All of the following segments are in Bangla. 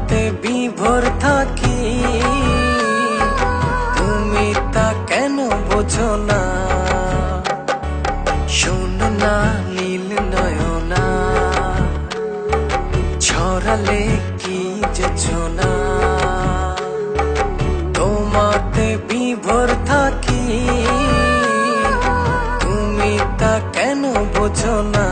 তোমাতে বিভোর থাকি, তুমি তা কেন বোঝো না? শোনো না নীল নয়না, ছড়ালে কি যেছো না? তোমাতে বিভোর থাকি, তুমি তা কেন বোঝো না?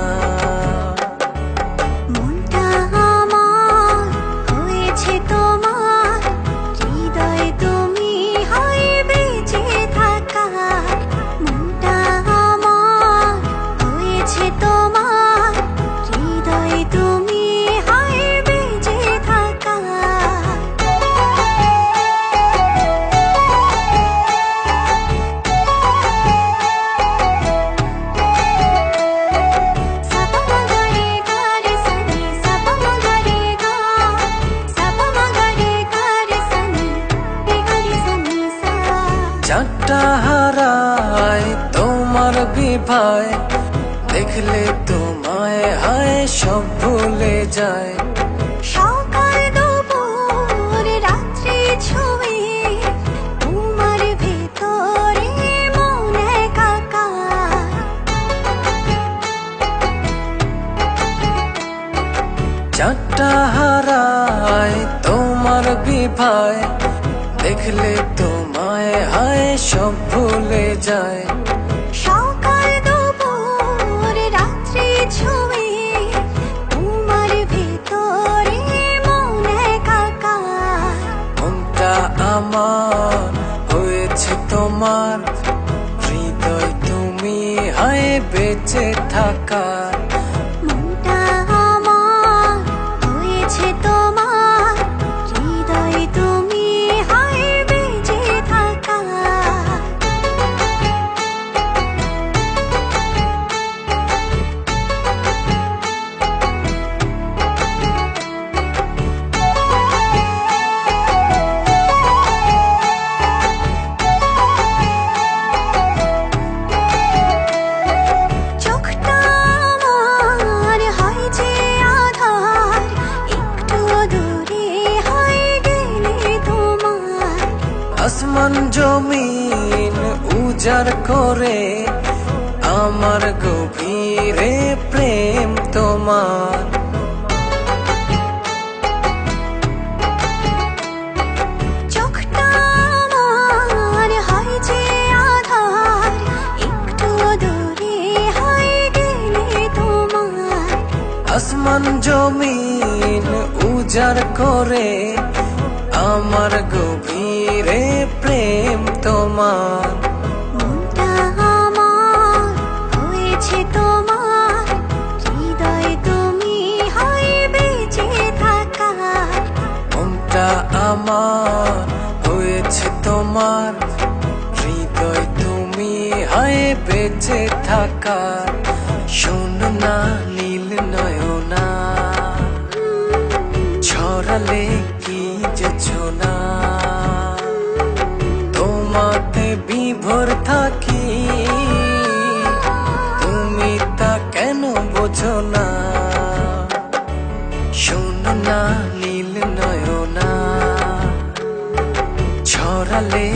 চাঁদটা হারায় তোমার বিভায়, দেখলে তোমায় হায় সব ভুলে যায়। সকাল দুপুর রাত্রি ছুঁয়ে তোমার ভেতরে মন একাকার। চাঁদটা হারায় তোমার বিভায়, দেখলে তোমায় হায় সব ভুলে যায়। সকাল দুপুর রাত্রি ছুঁয়ে তোমার ভেতরে মন একাকার। মনটা আমার হয়েছে তোমার, হৃদয় তুমি হায় বেঁচে থাকার। মনটা আমার হয়েছে তোমার, হৃদয় তুমি হায় বেঁচে থাকার। চোখটা আমার হয় যে আধার, একটু দূরে হয় গেলে তোমার। আসমান জমিন উজাড় করে আমার গভীরে প্রেম তোমার। চোখটা আমার হয় যে আধার, একটু দূরে হয় গেলে তোমার। আসমান জমিন উজাড় করে আমার গভীরে প্রেম তোমার। মনটা আমার হয়েছে তোমার, হৃদয় তুমি হয় বেঁচে থাকার। মনটা আমার হয়েছে তোমার, হৃদয় তুমি হায় বেঁচে থাকার। শোনো না নীল নয়না, ছড়ালে কি যেছো না? তোমাতে বিভোর থাকি, তুমি তা কেন বোঝো না? শোনো না নীল নয়না, ছড়ালে